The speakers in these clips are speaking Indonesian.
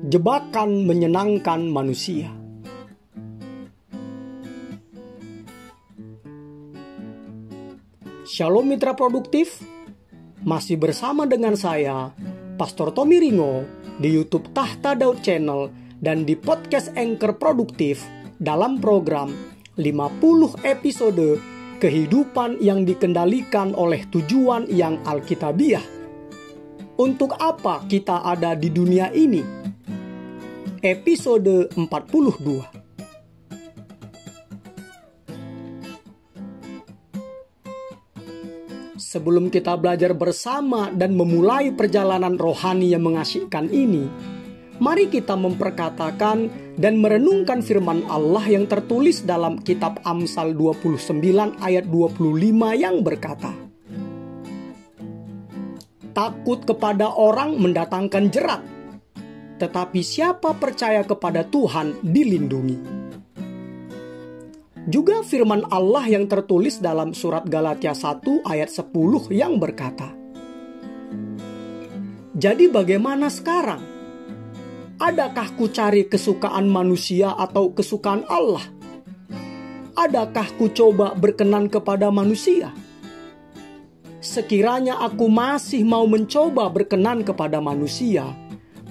Jebakan menyenangkan manusia. Shalom mitra produktif, masih bersama dengan saya, Pastor Tommy Ringo, di YouTube Tahta Daud Channel dan di podcast Anchor Produktif dalam program 50 episode kehidupan yang dikendalikan oleh tujuan yang Alkitabiah. Untuk apa kita ada di dunia ini? Episode 42. Sebelum kita belajar bersama dan memulai perjalanan rohani yang mengasyikkan ini, mari kita memperkatakan dan merenungkan firman Allah yang tertulis dalam kitab Amsal 29 ayat 25 yang berkata, "Takut kepada orang mendatangkan jerat, tetapi siapa percaya kepada Tuhan dilindungi." Juga firman Allah yang tertulis dalam surat Galatia 1 ayat 10 yang berkata, "Jadi bagaimana sekarang? Adakah ku cari kesukaan manusia atau kesukaan Allah? Adakah ku coba berkenan kepada manusia? Sekiranya aku masih mau mencoba berkenan kepada manusia,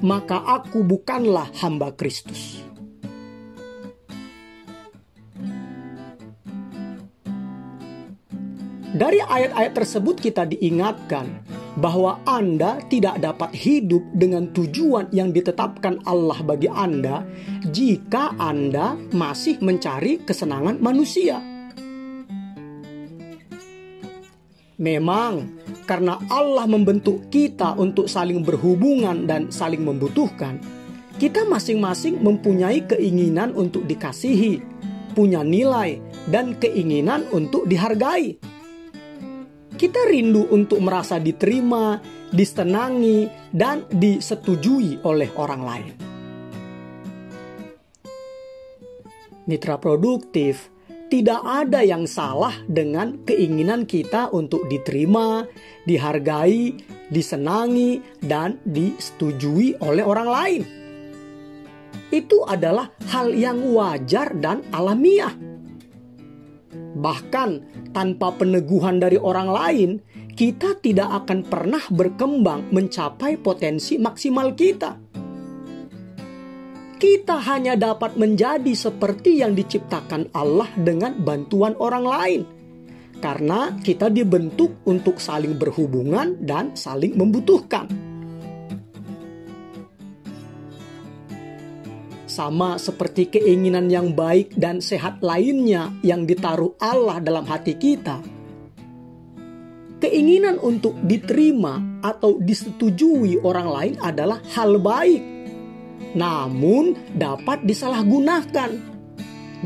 maka aku bukanlah hamba Kristus." Dari ayat-ayat tersebut kita diingatkan bahwa Anda tidak dapat hidup dengan tujuan yang ditetapkan Allah bagi Anda jika Anda masih mencari kesenangan manusia. Memang, karena Allah membentuk kita untuk saling berhubungan dan saling membutuhkan, kita masing-masing mempunyai keinginan untuk dikasihi, punya nilai, dan keinginan untuk dihargai. Kita rindu untuk merasa diterima, disenangi, dan disetujui oleh orang lain. Mitra produktif, tidak ada yang salah dengan keinginan kita untuk diterima, dihargai, disenangi, dan disetujui oleh orang lain. Itu adalah hal yang wajar dan alamiah. Bahkan tanpa peneguhan dari orang lain, kita tidak akan pernah berkembang mencapai potensi maksimal kita. Kita hanya dapat menjadi seperti yang diciptakan Allah dengan bantuan orang lain, karena kita dibentuk untuk saling berhubungan dan saling membutuhkan. Sama seperti keinginan yang baik dan sehat lainnya yang ditaruh Allah dalam hati kita, keinginan untuk diterima atau disetujui orang lain adalah hal baik, namun dapat disalahgunakan,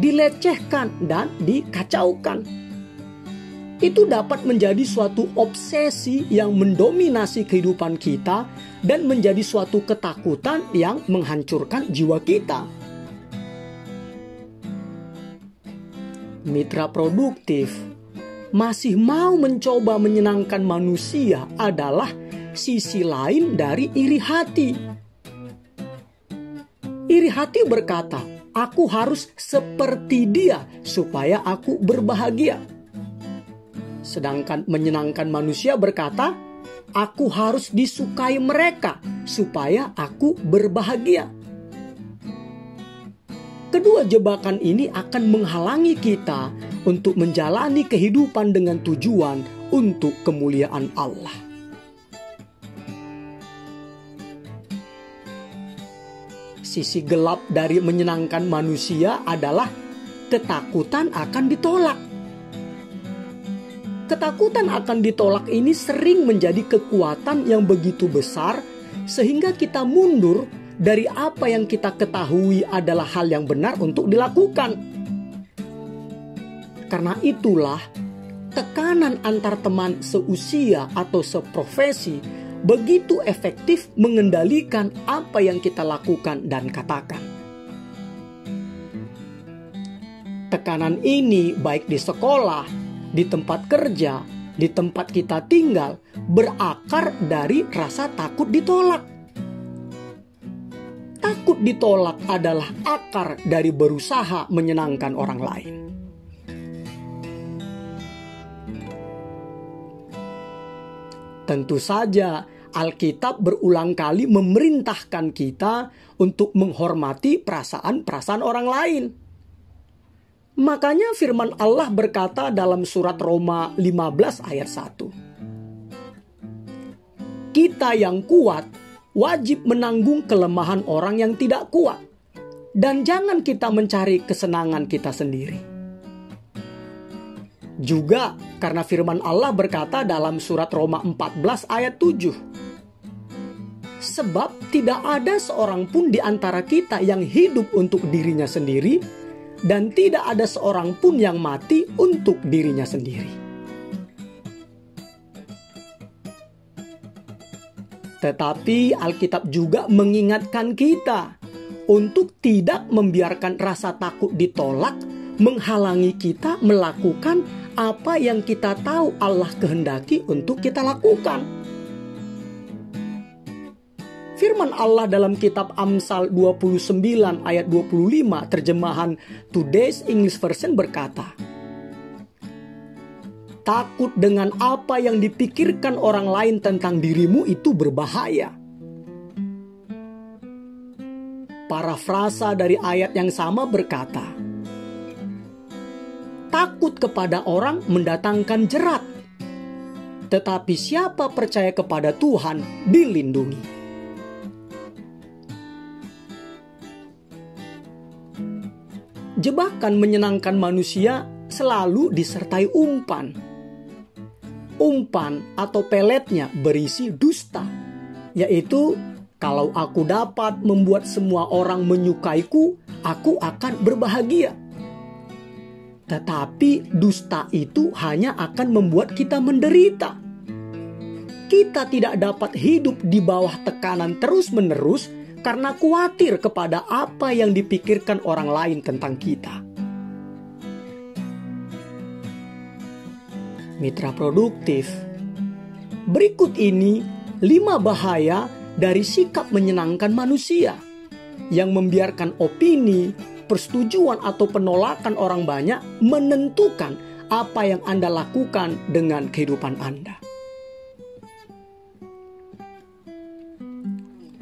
dilecehkan, dan dikacaukan. Itu dapat menjadi suatu obsesi yang mendominasi kehidupan kita dan menjadi suatu ketakutan yang menghancurkan jiwa kita. Mitra produktif, masih mau mencoba menyenangkan manusia adalah sisi lain dari iri hati. Iri hati berkata, "Aku harus seperti dia supaya aku berbahagia." Sedangkan menyenangkan manusia berkata, "Aku harus disukai mereka supaya aku berbahagia." Kedua jebakan ini akan menghalangi kita untuk menjalani kehidupan dengan tujuan untuk kemuliaan Allah. Sisi gelap dari menyenangkan manusia adalah ketakutan akan ditolak. Ketakutan akan ditolak ini sering menjadi kekuatan yang begitu besar sehingga kita mundur dari apa yang kita ketahui adalah hal yang benar untuk dilakukan. Karena itulah tekanan antar teman seusia atau seprofesi begitu efektif mengendalikan apa yang kita lakukan dan katakan. Tekanan ini baik di sekolah, di tempat kerja, di tempat kita tinggal, berakar dari rasa takut ditolak. takut ditolak adalah akar dari berusaha menyenangkan orang lain. Tentu saja, Alkitab berulang kali memerintahkan kita untuk menghormati perasaan-perasaan orang lain. Makanya firman Allah berkata dalam surat Roma 15 ayat 1. Kita yang kuat wajib menanggung kelemahan orang yang tidak kuat. Dan jangan kita mencari kesenangan kita sendiri. Juga karena firman Allah berkata dalam surat Roma 14 ayat 7. Sebab tidak ada seorang pun di antara kita yang hidup untuk dirinya sendiri, dan tidak ada seorang pun yang mati untuk dirinya sendiri. Tetapi Alkitab juga mengingatkan kita untuk tidak membiarkan rasa takut ditolak menghalangi kita melakukan apa yang kita tahu Allah kehendaki untuk kita lakukan. Firman Allah dalam kitab Amsal 29 ayat 25 terjemahan Today's English Version berkata, takut dengan apa yang dipikirkan orang lain tentang dirimu itu berbahaya. Parafrasa dari ayat yang sama berkata, takut kepada orang mendatangkan jerat, tetapi siapa percaya kepada Tuhan dilindungi. Jebakan menyenangkan manusia selalu disertai umpan. Umpan atau peletnya berisi dusta, yaitu kalau aku dapat membuat semua orang menyukaiku, aku akan berbahagia. Tetapi dusta itu hanya akan membuat kita menderita. Kita tidak dapat hidup di bawah tekanan terus-menerus karena khawatir kepada apa yang dipikirkan orang lain tentang kita. Mitra produktif, berikut ini 5 bahaya dari sikap menyenangkan manusia yang membiarkan opini, persetujuan atau penolakan orang banyak menentukan apa yang Anda lakukan dengan kehidupan Anda.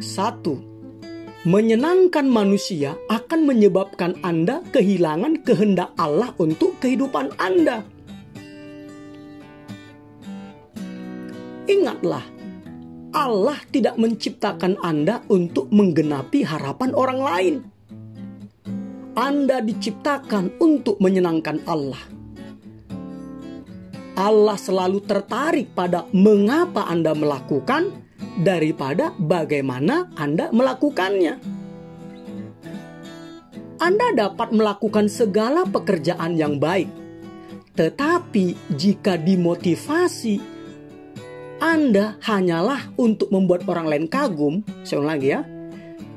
1. Menyenangkan manusia akan menyebabkan Anda kehilangan kehendak Allah untuk kehidupan Anda. Ingatlah, Allah tidak menciptakan Anda untuk menggenapi harapan orang lain. Anda diciptakan untuk menyenangkan Allah. Allah selalu tertarik pada mengapa Anda melakukan daripada bagaimana Anda melakukannya. Anda dapat melakukan segala pekerjaan yang baik, tetapi jika dimotivasi Anda hanyalah untuk membuat orang lain kagum, saya ulang lagi ya.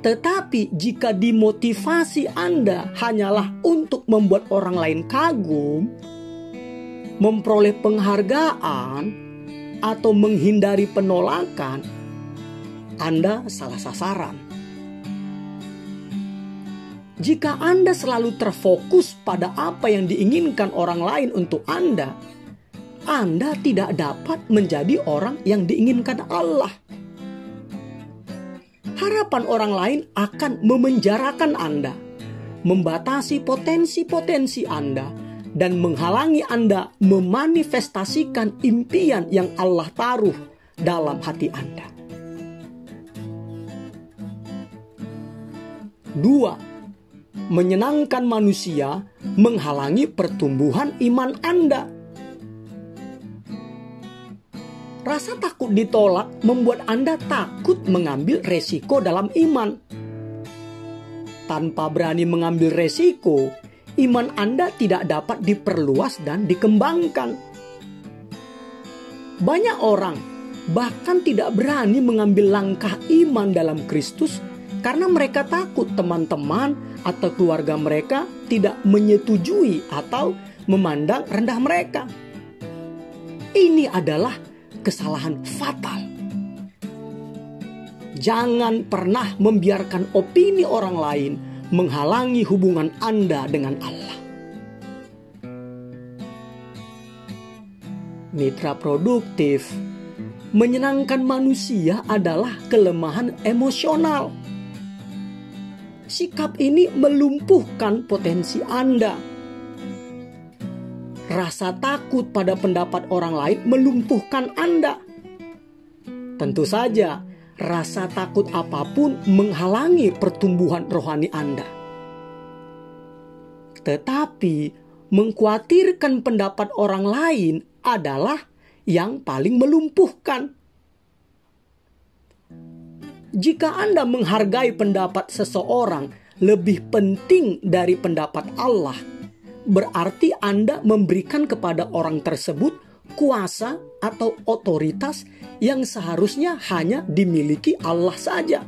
Tetapi jika dimotivasi Anda hanyalah untuk membuat orang lain kagum, memperoleh penghargaan, atau menghindari penolakan, Anda salah sasaran. Jika Anda selalu terfokus pada apa yang diinginkan orang lain untuk Anda tidak dapat menjadi orang yang diinginkan Allah. Harapan orang lain akan memenjarakan Anda, membatasi potensi-potensi Anda, dan menghalangi Anda memanifestasikan impian yang Allah taruh dalam hati Anda. 2. Menyenangkan manusia menghalangi pertumbuhan iman Anda. Rasa takut ditolak membuat Anda takut mengambil resiko dalam iman. Tanpa berani mengambil resiko, iman Anda tidak dapat diperluas dan dikembangkan. Banyak orang bahkan tidak berani mengambil langkah iman dalam Kristus karena mereka takut teman-teman atau keluarga mereka tidak menyetujui atau memandang rendah mereka. Ini adalah kesalahan fatal. Jangan pernah membiarkan opini orang lain menghalangi hubungan Anda dengan Allah. Mitra produktif, menyenangkan manusia adalah kelemahan emosional. Sikap ini melumpuhkan potensi Anda. Rasa takut pada pendapat orang lain melumpuhkan Anda. Tentu saja, rasa takut apapun menghalangi pertumbuhan rohani Anda. Tetapi, mengkhawatirkan pendapat orang lain adalah yang paling melumpuhkan. Jika Anda menghargai pendapat seseorang lebih penting dari pendapat Allah, berarti Anda memberikan kepada orang tersebut kuasa atau otoritas yang seharusnya hanya dimiliki Allah saja.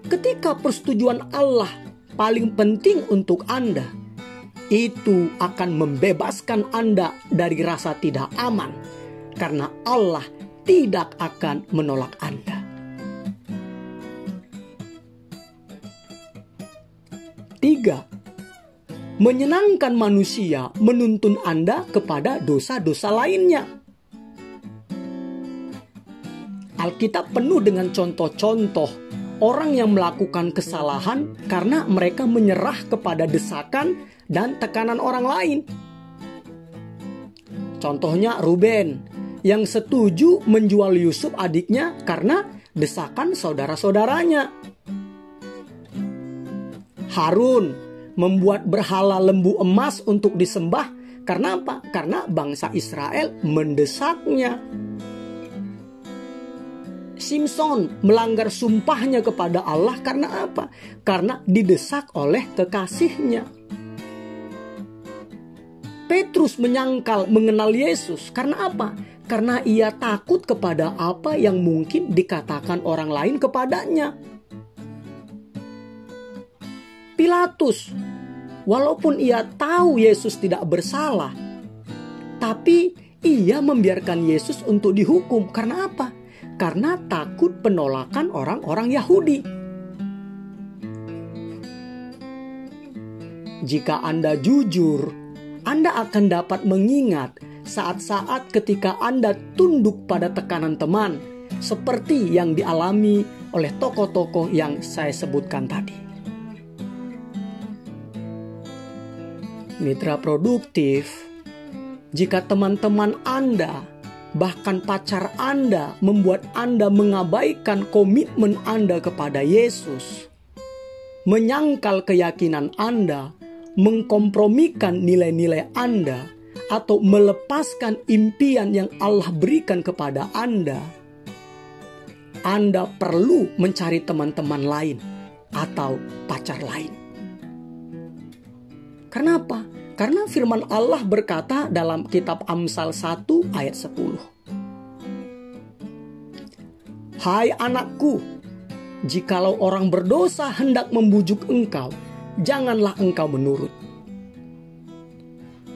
Ketika persetujuan Allah paling penting untuk Anda, itu akan membebaskan Anda dari rasa tidak aman, karena Allah tidak akan menolak Anda. 3. Menyenangkan manusia menuntun Anda kepada dosa-dosa lainnya. Alkitab penuh dengan contoh-contoh orang yang melakukan kesalahan karena mereka menyerah kepada desakan dan tekanan orang lain. Contohnya Ruben yang setuju menjual Yusuf adiknya karena desakan saudara-saudaranya. Harun membuat berhala lembu emas untuk disembah karena apa? Karena bangsa Israel mendesaknya. Simson melanggar sumpahnya kepada Allah karena apa? Karena didesak oleh kekasihnya. Petrus menyangkal mengenal Yesus karena apa? Karena ia takut kepada apa yang mungkin dikatakan orang lain kepadanya. Pilatus, walaupun ia tahu Yesus tidak bersalah, tapi ia membiarkan Yesus untuk dihukum. Karena apa? Karena takut penolakan orang-orang Yahudi. Jika Anda jujur, Anda akan dapat mengingat saat-saat ketika Anda tunduk pada tekanan teman, seperti yang dialami oleh tokoh-tokoh yang saya sebutkan tadi. Mitra produktif, jika teman-teman Anda, bahkan pacar Anda membuat Anda mengabaikan komitmen Anda kepada Yesus, menyangkal keyakinan Anda, mengkompromikan nilai-nilai Anda, atau melepaskan impian yang Allah berikan kepada Anda perlu mencari teman-teman lain atau pacar lain. Kenapa? Karena firman Allah berkata dalam kitab Amsal 1 ayat 10. Hai anakku, jikalau orang berdosa hendak membujuk engkau, janganlah engkau menurut.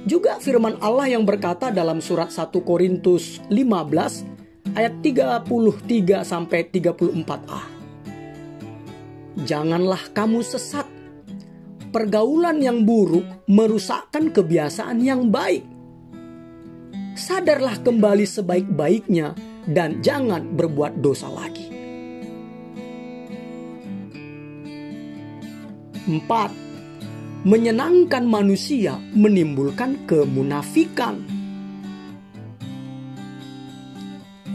Juga firman Allah yang berkata dalam surat 1 Korintus 15 ayat 33 sampai 34a. Janganlah kamu sesat. Pergaulan yang buruk merusakkan kebiasaan yang baik. Sadarlah kembali sebaik-baiknya dan jangan berbuat dosa lagi. 4. Menyenangkan manusia menimbulkan kemunafikan.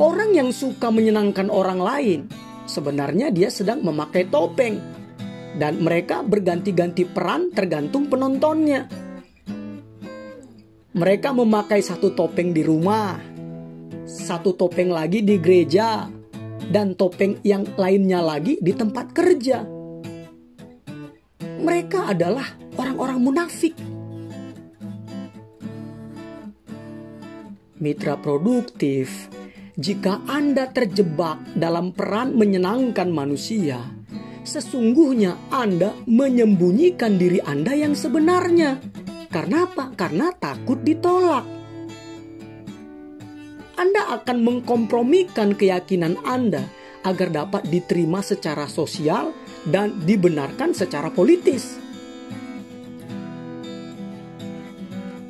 Orang yang suka menyenangkan orang lain, sebenarnya dia sedang memakai topeng. Dan mereka berganti-ganti peran tergantung penontonnya. Mereka memakai satu topeng di rumah, satu topeng lagi di gereja, dan topeng yang lainnya lagi di tempat kerja. Mereka adalah orang-orang munafik. Mitra produktif, jika Anda terjebak dalam peran menyenangkan manusia, sesungguhnya Anda menyembunyikan diri Anda yang sebenarnya. Karena apa? Karena takut ditolak. Anda akan mengkompromikan keyakinan Anda agar dapat diterima secara sosial dan dibenarkan secara politis.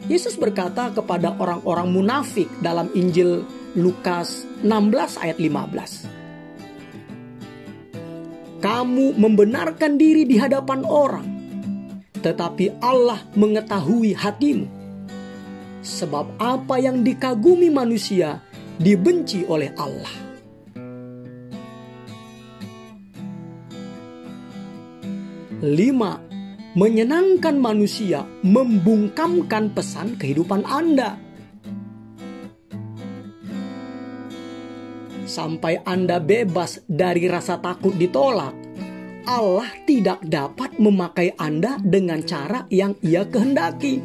Yesus berkata kepada orang-orang munafik dalam Injil Lukas 16 ayat 15. Kamu membenarkan diri di hadapan orang, tetapi Allah mengetahui hatimu. Sebab apa yang dikagumi manusia dibenci oleh Allah. Lima, menyenangkan manusia membungkamkan pesan kehidupan Anda. Sampai Anda bebas dari rasa takut ditolak, Allah tidak dapat memakai Anda dengan cara yang Ia kehendaki.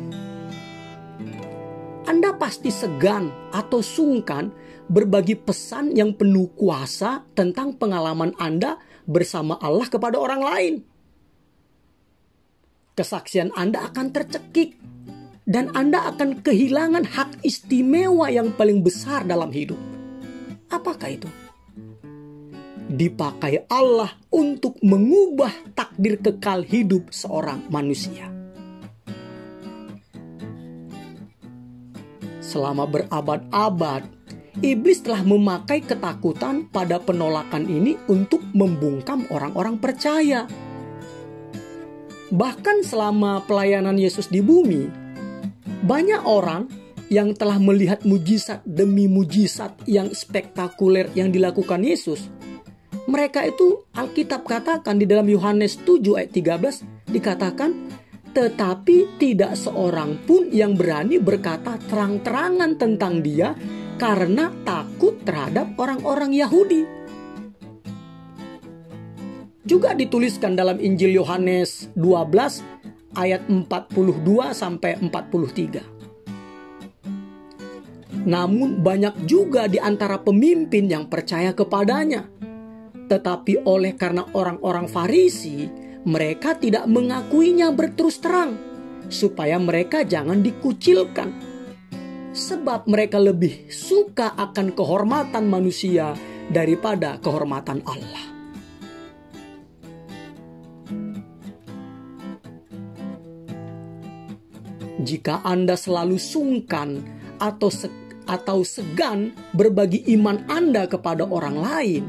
Anda pasti segan atau sungkan berbagi pesan yang penuh kuasa tentang pengalaman Anda bersama Allah kepada orang lain. Kesaksian Anda akan tercekik dan Anda akan kehilangan hak istimewa yang paling besar dalam hidup. Apakah itu? Dipakai Allah untuk mengubah takdir kekal hidup seorang manusia. Selama berabad-abad, iblis telah memakai ketakutan pada penolakan ini untuk membungkam orang-orang percaya. Bahkan selama pelayanan Yesus di bumi, banyak orang yang telah melihat mujizat demi mujizat yang spektakuler yang dilakukan Yesus. Mereka itu Alkitab katakan di dalam Yohanes 7 ayat 13 dikatakan, tetapi tidak seorang pun yang berani berkata terang-terangan tentang dia karena takut terhadap orang-orang Yahudi. Juga dituliskan dalam Injil Yohanes 12 ayat 42 sampai 43. Namun banyak juga di antara pemimpin yang percaya kepadanya. Tetapi oleh karena orang-orang Farisi, mereka tidak mengakuinya berterus terang, supaya mereka jangan dikucilkan. Sebab mereka lebih suka akan kehormatan manusia daripada kehormatan Allah. Jika Anda selalu sungkan atau segan berbagi iman Anda kepada orang lain,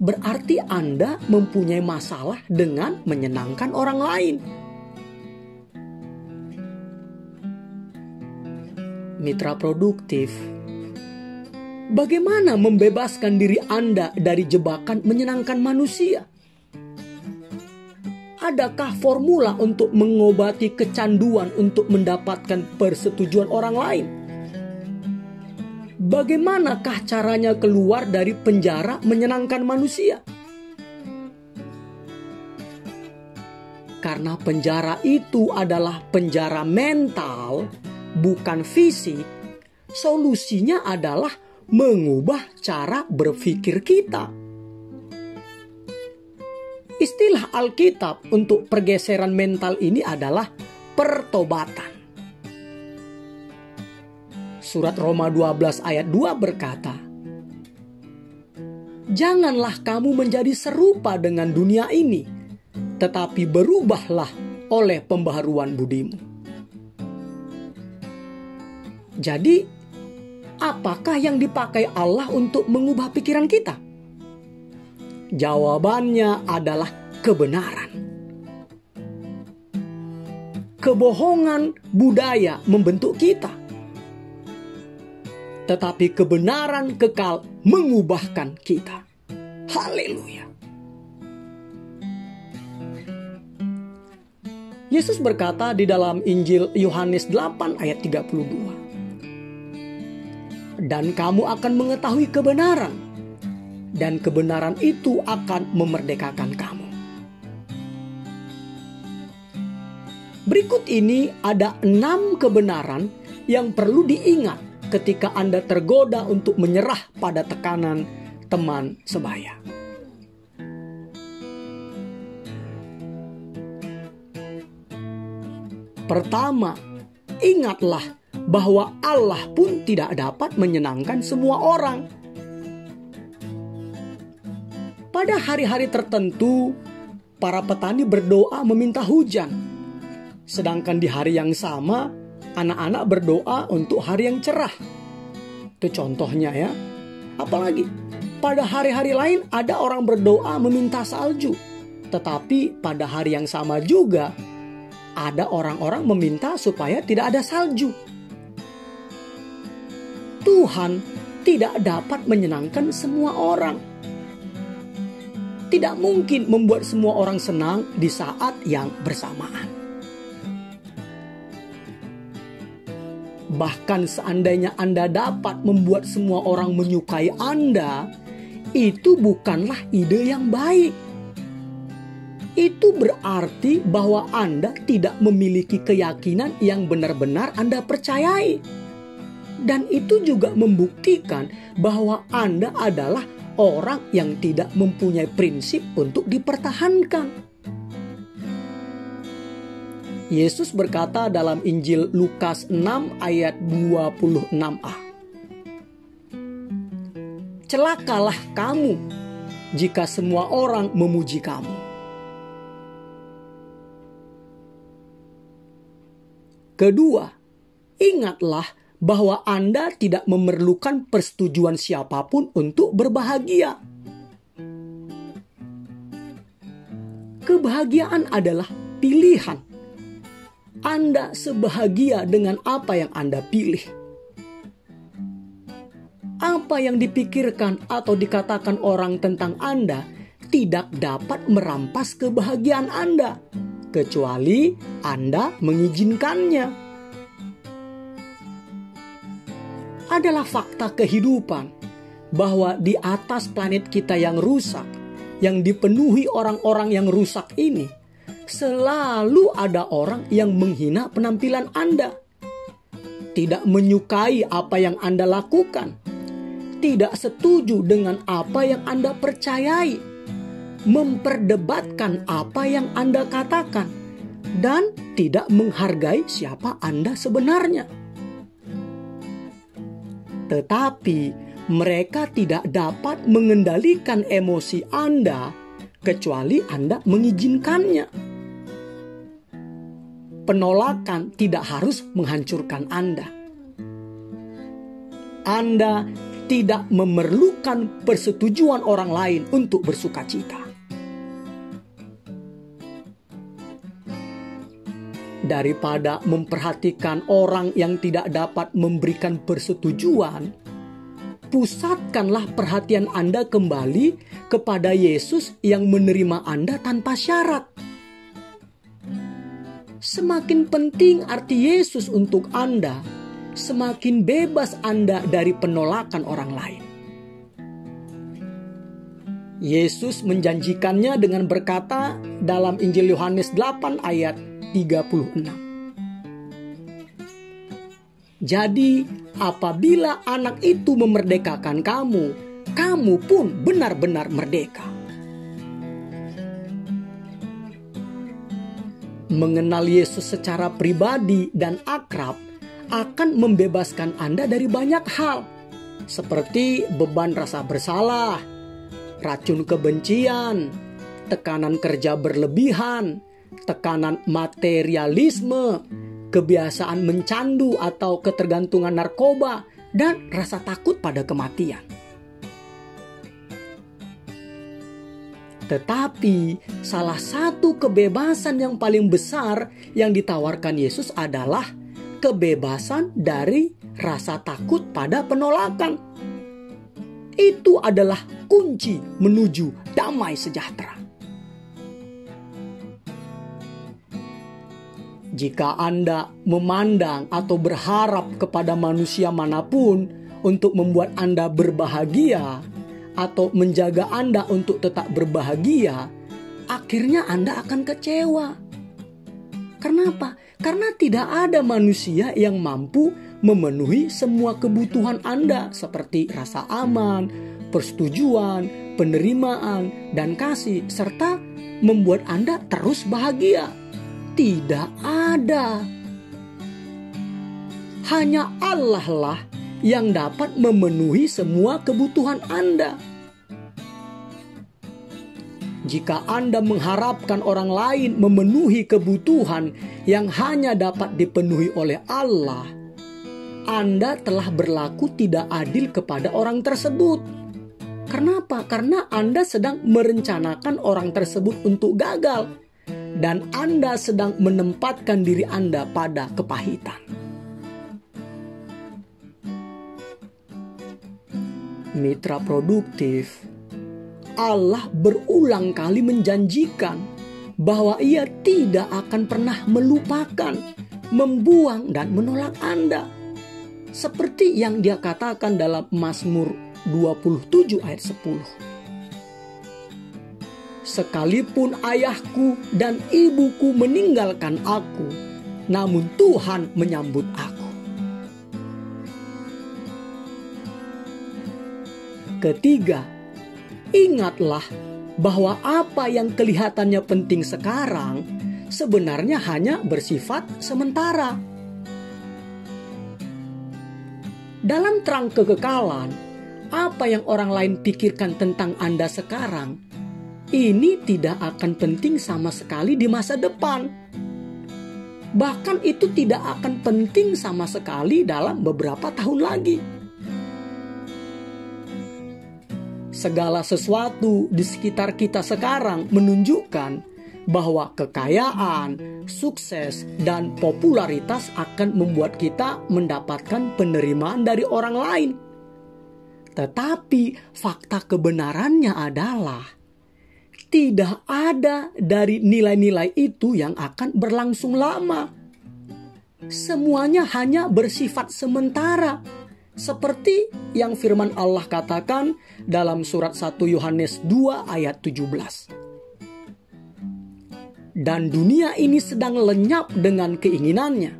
berarti Anda mempunyai masalah dengan menyenangkan orang lain. Mitra produktif, bagaimana membebaskan diri Anda dari jebakan menyenangkan manusia? Adakah formula untuk mengobati kecanduan untuk mendapatkan persetujuan orang lain? Bagaimanakah caranya keluar dari penjara menyenangkan manusia? Karena penjara itu adalah penjara mental, bukan fisik. Solusinya adalah mengubah cara berpikir kita. Istilah Alkitab untuk pergeseran mental ini adalah pertobatan. Surat Roma 12 ayat 2 berkata, janganlah kamu menjadi serupa dengan dunia ini, tetapi berubahlah oleh pembaharuan budimu. Jadi, apakah yang dipakai Allah untuk mengubah pikiran kita? Jawabannya adalah kebenaran. Kebohongan budaya membentuk kita. Tetapi kebenaran kekal mengubahkan kita. Haleluya. Yesus berkata di dalam Injil Yohanes 8 ayat 32. Dan kamu akan mengetahui kebenaran, dan kebenaran itu akan memerdekakan kamu. Berikut ini ada 6 kebenaran yang perlu diingat ketika Anda tergoda untuk menyerah pada tekanan teman sebaya. Pertama, ingatlah bahwa Allah pun tidak dapat menyenangkan semua orang. Pada hari-hari tertentu, para petani berdoa meminta hujan. Sedangkan di hari yang sama, anak-anak berdoa untuk hari yang cerah. Itu contohnya ya. Apalagi pada hari-hari lain ada orang berdoa meminta salju. Tetapi pada hari yang sama juga ada orang-orang meminta supaya tidak ada salju. Tuhan tidak dapat menyenangkan semua orang. Tidak mungkin membuat semua orang senang di saat yang bersamaan. Bahkan seandainya Anda dapat membuat semua orang menyukai Anda, itu bukanlah ide yang baik. Itu berarti bahwa Anda tidak memiliki keyakinan yang benar-benar Anda percayai. Dan itu juga membuktikan bahwa Anda adalah orang yang tidak mempunyai prinsip untuk dipertahankan. Yesus berkata dalam Injil Lukas 6 ayat 26a. Celakalah kamu jika semua orang memuji kamu. Kedua, ingatlah bahwa Anda tidak memerlukan persetujuan siapapun untuk berbahagia. Kebahagiaan adalah pilihan. Anda sebahagia dengan apa yang Anda pilih. Apa yang dipikirkan atau dikatakan orang tentang Anda tidak dapat merampas kebahagiaan Anda, kecuali Anda mengizinkannya. Adalah fakta kehidupan bahwa di atas planet kita yang rusak, yang dipenuhi orang-orang yang rusak ini, selalu ada orang yang menghina penampilan Anda, tidak menyukai apa yang Anda lakukan, tidak setuju dengan apa yang Anda percayai, memperdebatkan apa yang Anda katakan, dan tidak menghargai siapa Anda sebenarnya. Tetapi mereka tidak dapat mengendalikan emosi Anda kecuali Anda mengizinkannya. Penolakan tidak harus menghancurkan Anda. Anda tidak memerlukan persetujuan orang lain untuk bersukacita. Daripada memperhatikan orang yang tidak dapat memberikan persetujuan, pusatkanlah perhatian Anda kembali kepada Yesus yang menerima Anda tanpa syarat. Semakin penting arti Yesus untuk Anda, semakin bebas Anda dari penolakan orang lain. Yesus menjanjikannya dengan berkata dalam Injil Yohanes 8 ayat 36. Jadi, apabila anak itu memerdekakan kamu, kamu pun benar-benar merdeka. Mengenal Yesus secara pribadi dan akrab akan membebaskan Anda dari banyak hal, seperti beban rasa bersalah, racun kebencian, tekanan kerja berlebihan, tekanan materialisme, kebiasaan mencandu atau ketergantungan narkoba, dan rasa takut pada kematian. Tetapi salah satu kebebasan yang paling besar yang ditawarkan Yesus adalah kebebasan dari rasa takut pada penolakan. Itu adalah kunci menuju damai sejahtera. Jika Anda memandang atau berharap kepada manusia manapun untuk membuat Anda berbahagia, atau menjaga Anda untuk tetap berbahagia, akhirnya Anda akan kecewa. Kenapa? Karena tidak ada manusia yang mampu memenuhi semua kebutuhan Anda seperti rasa aman, persetujuan, penerimaan, dan kasih, serta membuat Anda terus bahagia. Tidak ada. Hanya Allah lah yang dapat memenuhi semua kebutuhan Anda. Jika Anda mengharapkan orang lain memenuhi kebutuhan yang hanya dapat dipenuhi oleh Allah, Anda telah berlaku tidak adil kepada orang tersebut. Kenapa? Karena Anda sedang merencanakan orang tersebut untuk gagal, dan Anda sedang menempatkan diri Anda pada kepahitan. Mitra produktif, Allah berulang kali menjanjikan bahwa Ia tidak akan pernah melupakan, membuang, dan menolak Anda. Seperti yang Dia katakan dalam Mazmur 27 ayat 10. Sekalipun ayahku dan ibuku meninggalkan aku, namun Tuhan menyambut aku. Ketiga, ingatlah bahwa apa yang kelihatannya penting sekarang sebenarnya hanya bersifat sementara. Dalam terang kekekalan, apa yang orang lain pikirkan tentang Anda sekarang, ini tidak akan penting sama sekali di masa depan. Bahkan itu tidak akan penting sama sekali dalam beberapa tahun lagi. Segala sesuatu di sekitar kita sekarang menunjukkan bahwa kekayaan, sukses, dan popularitas akan membuat kita mendapatkan penerimaan dari orang lain. Tetapi fakta kebenarannya adalah tidak ada dari nilai-nilai itu yang akan berlangsung lama. Semuanya hanya bersifat sementara. Seperti yang firman Allah katakan dalam surat 1 Yohanes 2 ayat 17. Dan dunia ini sedang lenyap dengan keinginannya.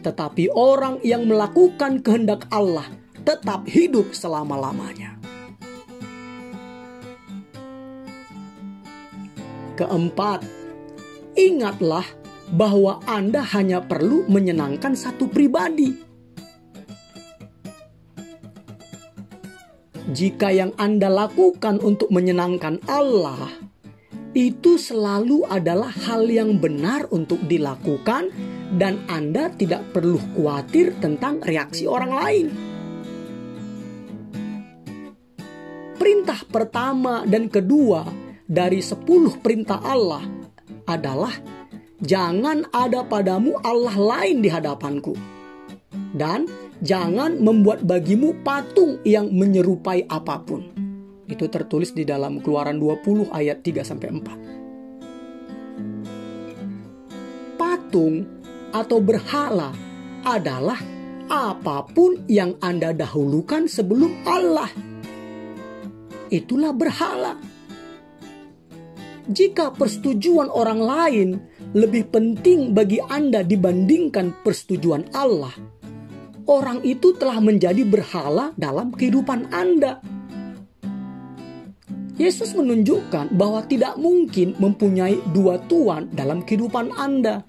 Tetapi orang yang melakukan kehendak Allah tetap hidup selama-lamanya. Keempat, ingatlah bahwa Anda hanya perlu menyenangkan satu pribadi. Jika yang Anda lakukan untuk menyenangkan Allah, itu selalu adalah hal yang benar untuk dilakukan dan Anda tidak perlu khawatir tentang reaksi orang lain. Perintah pertama dan kedua dari 10 perintah Allah adalah jangan ada padamu Allah lain di hadapanku. Dan jangan membuat bagimu patung yang menyerupai apapun. Itu tertulis di dalam Keluaran 20 ayat 3-4. Patung atau berhala adalah apapun yang Anda dahulukan sebelum Allah. Itulah berhala. Jika persetujuan orang lain lebih penting bagi Anda dibandingkan persetujuan Allah, orang itu telah menjadi berhala dalam kehidupan Anda. Yesus menunjukkan bahwa tidak mungkin mempunyai dua tuan dalam kehidupan Anda.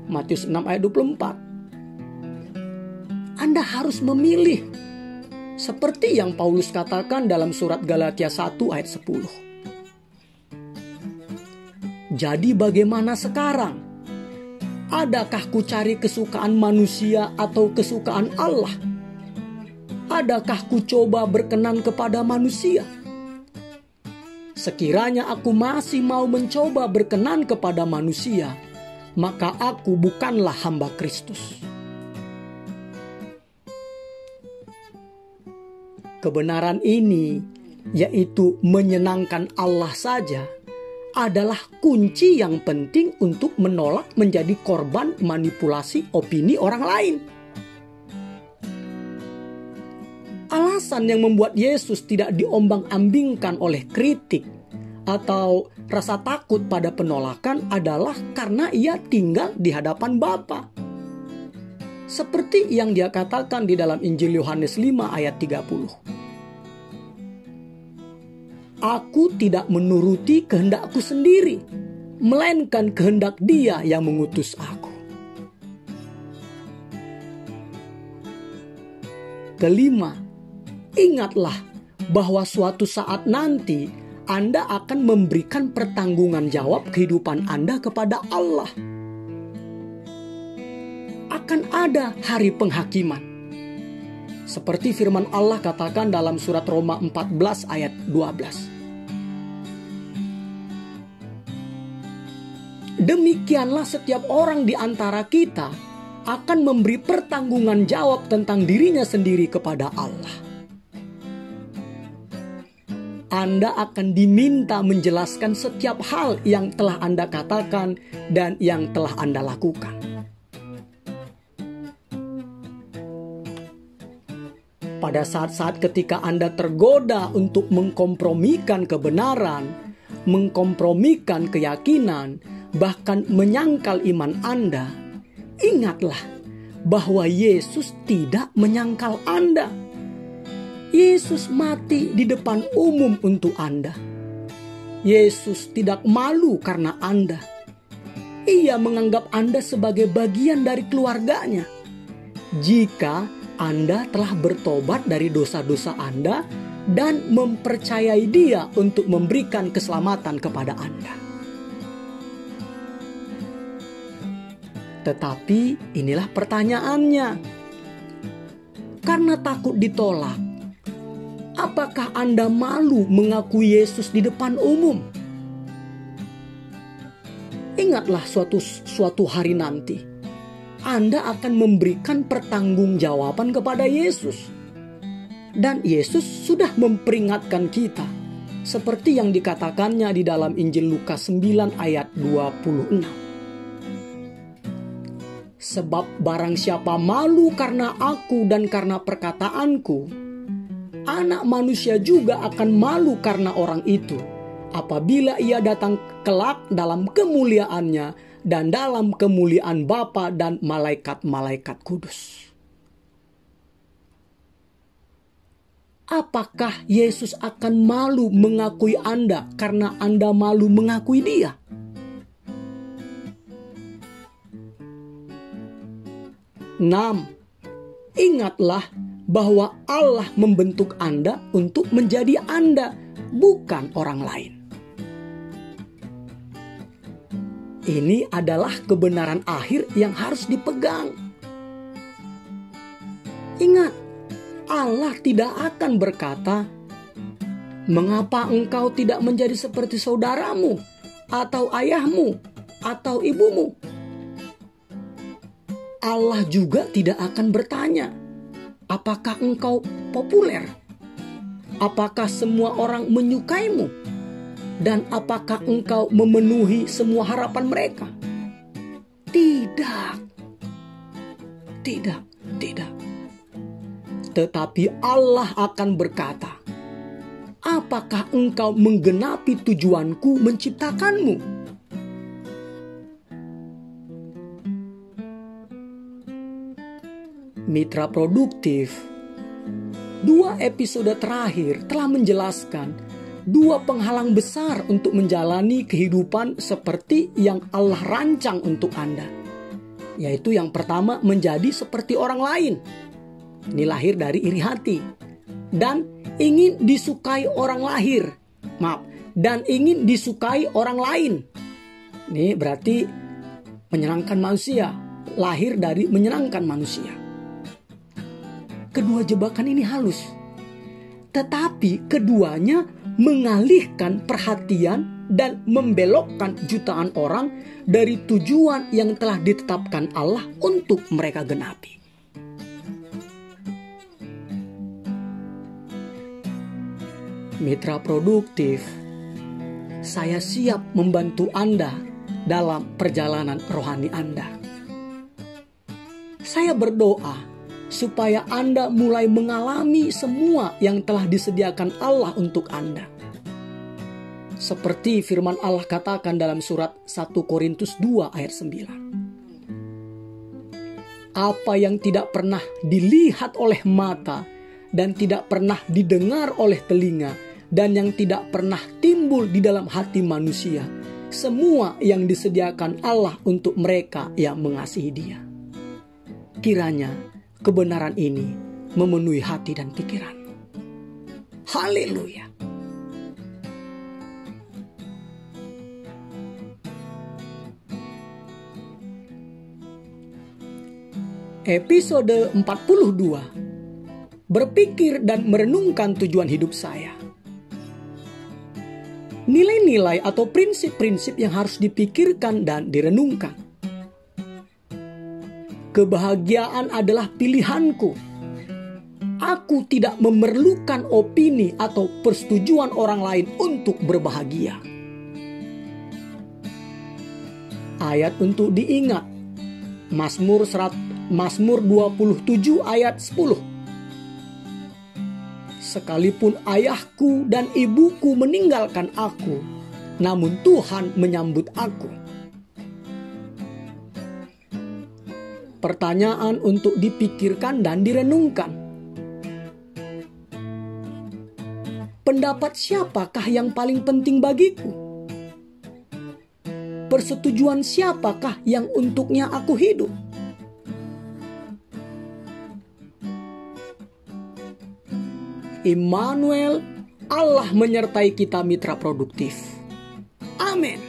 Matius 6 ayat 24. Anda harus memilih. Seperti yang Paulus katakan dalam surat Galatia 1 ayat 10. Jadi bagaimana sekarang? Adakah ku cari kesukaan manusia atau kesukaan Allah? Adakah ku coba berkenan kepada manusia? Sekiranya aku masih mau mencoba berkenan kepada manusia, maka aku bukanlah hamba Kristus. Kebenaran ini, yaitu menyenangkan Allah saja, adalah kunci yang penting untuk menolak menjadi korban manipulasi opini orang lain. Alasan yang membuat Yesus tidak diombang-ambingkan oleh kritik atau rasa takut pada penolakan adalah karena Ia tinggal di hadapan Bapa. Seperti yang Dia katakan di dalam Injil Yohanes 5 ayat 30. Aku tidak menuruti kehendakku sendiri, melainkan kehendak Dia yang mengutus aku. Kelima, ingatlah bahwa suatu saat nanti Anda akan memberikan pertanggungan jawab kehidupan Anda kepada Allah. Akan ada hari penghakiman. Seperti firman Allah katakan dalam surat Roma 14 ayat 12. Demikianlah setiap orang di antara kita akan memberi pertanggungan jawab tentang dirinya sendiri kepada Allah. Anda akan diminta menjelaskan setiap hal yang telah Anda katakan dan yang telah Anda lakukan. Pada saat-saat ketika Anda tergoda untuk mengkompromikan kebenaran, mengkompromikan keyakinan, bahkan menyangkal iman Anda, ingatlah bahwa Yesus tidak menyangkal Anda. Yesus mati di depan umum untuk Anda. Yesus tidak malu karena Anda. Ia menganggap Anda sebagai bagian dari keluarganya. Jika Anda telah bertobat dari dosa-dosa Anda dan mempercayai Dia untuk memberikan keselamatan kepada Anda. Tetapi inilah pertanyaannya. Karena takut ditolak, apakah Anda malu mengakui Yesus di depan umum? Ingatlah suatu hari nanti, Anda akan memberikan pertanggungjawaban kepada Yesus. Dan Yesus sudah memperingatkan kita, seperti yang dikatakannya di dalam Injil Lukas 9 ayat 26. Sebab barang siapa malu karena aku dan karena perkataanku, Anak Manusia juga akan malu karena orang itu, apabila ia datang kelak dalam kemuliaannya dan dalam kemuliaan Bapa dan malaikat-malaikat kudus. Apakah Yesus akan malu mengakui Anda karena Anda malu mengakui Dia? Ingatlah bahwa Allah membentuk Anda untuk menjadi Anda, bukan orang lain. Ini adalah kebenaran akhir yang harus dipegang. Ingat, Allah tidak akan berkata, "Mengapa engkau tidak menjadi seperti saudaramu, atau ayahmu, atau ibumu?" Allah juga tidak akan bertanya, "Apakah engkau populer? Apakah semua orang menyukaimu? Dan apakah engkau memenuhi semua harapan mereka?" Tidak. Tetapi Allah akan berkata, "Apakah engkau menggenapi tujuanku menciptakanmu?" Mitra produktif, 2 episode terakhir telah menjelaskan 2 penghalang besar untuk menjalani kehidupan seperti yang Allah rancang untuk Anda. Yaitu yang pertama, menjadi seperti orang lain. Ini lahir dari iri hati. Dan ingin disukai orang dan ingin disukai orang lain. Ini berarti menyenangkan manusia. Lahir dari menyenangkan manusia. Kedua jebakan ini halus. Tetapi keduanya mengalihkan perhatian dan membelokkan jutaan orang dari tujuan yang telah ditetapkan Allah untuk mereka genapi. Mitra produktif, saya siap membantu Anda dalam perjalanan rohani Anda. Saya berdoa supaya Anda mulai mengalami semua yang telah disediakan Allah untuk Anda. Seperti firman Allah katakan dalam surat 1 Korintus 2 ayat 9. Apa yang tidak pernah dilihat oleh mata dan tidak pernah didengar oleh telinga dan yang tidak pernah timbul di dalam hati manusia, semua yang disediakan Allah untuk mereka yang mengasihi Dia. Kiranya kebenaran ini memenuhi hati dan pikiran. Haleluya. Episode 42. Berpikir dan merenungkan tujuan hidup saya. Nilai-nilai atau prinsip-prinsip yang harus dipikirkan dan direnungkan. Kebahagiaan adalah pilihanku. Aku tidak memerlukan opini atau persetujuan orang lain untuk berbahagia. Ayat untuk diingat. Mazmur 27 ayat 10. Sekalipun ayahku dan ibuku meninggalkan aku, namun Tuhan menyambut aku. Pertanyaan untuk dipikirkan dan direnungkan. Pendapat siapakah yang paling penting bagiku? Persetujuan siapakah yang untuknya aku hidup? Immanuel, Allah menyertai kita mitra produktif. Amin.